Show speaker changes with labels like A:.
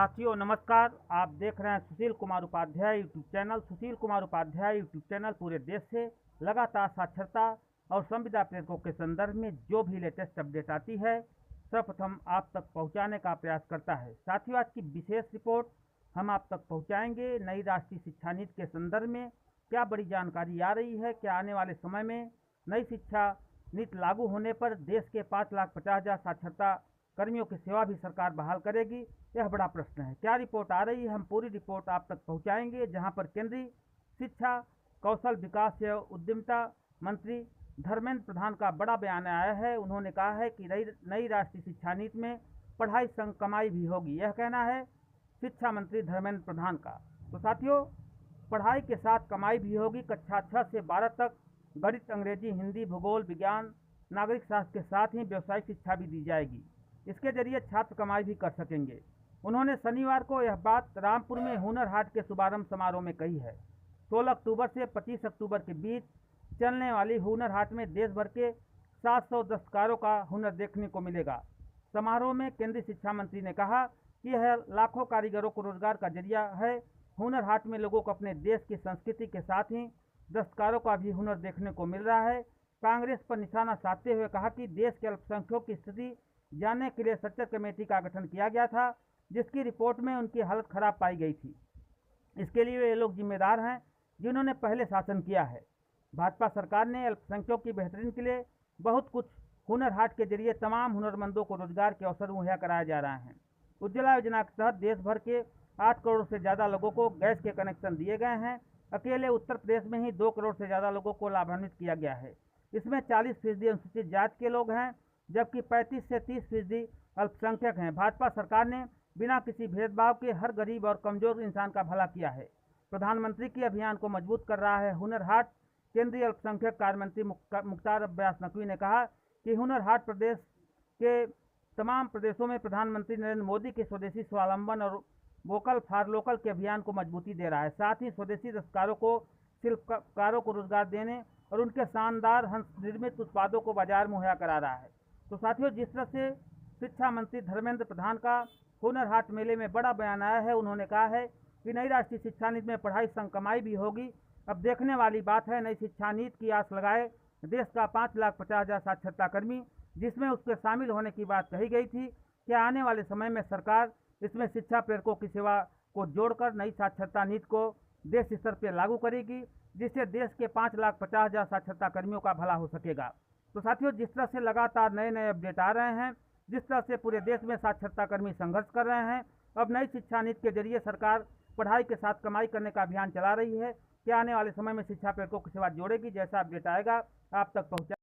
A: साथियों नमस्कार। आप देख रहे हैं Sushil Kumar Upadhyay YouTube channel. Sushil Kumar Upadhyay YouTube channel पूरे देश से लगातार साक्षरता और संविदा प्रेरकों के संदर्भ में जो भी लेटेस्ट अपडेट आती है सर्वप्रथम आप तक पहुंचाने का प्रयास करता है। साथियों, आज की विशेष रिपोर्ट हम आप तक पहुंचाएंगे। नई राष्ट्रीय शिक्षा नीति के संदर्भ में क्या बड़ी जानकारी आ रही है, क्या आने वाले समय में नई शिक्षा नीति लागू होने पर देश के 5,50,000 साक्षरता कर्मियों की सेवा भी सरकार बहाल करेगी, यह बड़ा प्रश्न है। क्या रिपोर्ट आ रही है, हम पूरी रिपोर्ट आप तक पहुंचाएंगे। जहां पर केंद्रीय शिक्षा, कौशल विकास एवं उद्यमिता मंत्री धर्मेंद्र प्रधान का बड़ा बयान आया है। उन्होंने कहा है कि नई राष्ट्रीय शिक्षा नीति में पढ़ाई संग कमाई भी होगी। यह कहना है शिक्षा मंत्री धर्मेंद्र प्रधान का। तो साथियों, पढ़ाई के साथ कमाई भी होगी। कक्षा 6 से 12 तक गणित, अंग्रेजी, हिंदी, भूगोल, विज्ञान, नागरिक शास्त्र के साथ ही व्यावसायिक शिक्षा भी दी जाएगी। इसके जरिए छात्र कमाई भी कर सकेंगे। उन्होंने शनिवार को यह बात रामपुर में हुनर हाट के शुभारंभ समारोह में कही है। 16 अक्टूबर से 25 अक्टूबर के बीच चलने वाली हुनर हाट में देश भर के 700 दस्तकारों का हुनर देखने को मिलेगा। समारोह में केंद्रीय शिक्षा मंत्री ने कहा कि यह लाखों कारीगरों को रोजगार का जरिया है। हुनर हाट में लोगों को अपने देश की संस्कृति के साथ ही दस्तकारों का भी हुनर देखने को मिल रहा है। कांग्रेस पर निशाना साधते हुए कहा कि देश के अल्पसंख्यकों की स्थिति जानने के लिए सच्चर कमेटी का गठन किया गया था, जिसकी रिपोर्ट में उनकी हालत खराब पाई गई थी। इसके लिए वे लोग जिम्मेदार हैं जिन्होंने पहले शासन किया है। भाजपा सरकार ने अल्पसंख्यकों की बेहतरीन के लिए बहुत कुछ हुनर हाट के जरिए तमाम हुनरमंदों को रोजगार के अवसर मुहैया कराया जा रहा है। उज्ज्वला योजना के तहत देश भर के 8 करोड़ से ज़्यादा लोगों को गैस के कनेक्शन दिए गए हैं। अकेले उत्तर प्रदेश में ही 2 करोड़ से ज़्यादा लोगों को लाभान्वित किया गया है। इसमें 40% अनुसूचित जाति के लोग हैं, जबकि 35 से 30% अल्पसंख्यक हैं। भाजपा सरकार ने बिना किसी भेदभाव के हर गरीब और कमजोर इंसान का भला किया है। प्रधानमंत्री के अभियान को मजबूत कर रहा है हुनर हाट। केंद्रीय अल्पसंख्यक कार्य मंत्री मुख्तार अब्बास नकवी ने कहा कि हुनर हाट प्रदेश के तमाम प्रदेशों में प्रधानमंत्री नरेंद्र मोदी के स्वदेशी स्वावलंबन और वोकल फॉर लोकल के अभियान को मजबूती दे रहा है। साथ ही स्वदेशी दस्तकारों को, शिल्पकारों को रोजगार देने और उनके शानदार हस्त निर्मित उत्पादों को बाजार मुहैया करा रहा है। तो साथियों, जिस तरह से शिक्षा मंत्री धर्मेंद्र प्रधान का हुनर हाट मेले में बड़ा बयान आया है, उन्होंने कहा है कि नई राष्ट्रीय शिक्षा नीति में पढ़ाई संग कमाई भी होगी। अब देखने वाली बात है नई शिक्षा नीति की आस लगाए देश का 5,50,000 साक्षरता कर्मी, जिसमें उसके शामिल होने की बात कही गई थी। क्या आने वाले समय में सरकार इसमें शिक्षा प्रेरकों की सेवा को जोड़कर नई साक्षरता नीति को देश स्तर पर लागू करेगी, जिससे देश के 5,50,000 साक्षरता कर्मियों का भला हो सकेगा। तो साथियों, जिस तरह से लगातार नए नए अपडेट आ रहे हैं, जिस तरह से पूरे देश में साक्षरता कर्मी संघर्ष कर रहे हैं, अब नई शिक्षा नीति के जरिए सरकार पढ़ाई के साथ कमाई करने का अभियान चला रही है। क्या आने वाले समय में शिक्षा प्रेरकों की सेवा जोड़ेगी? जैसा अपडेट आएगा आप तक पहुँचा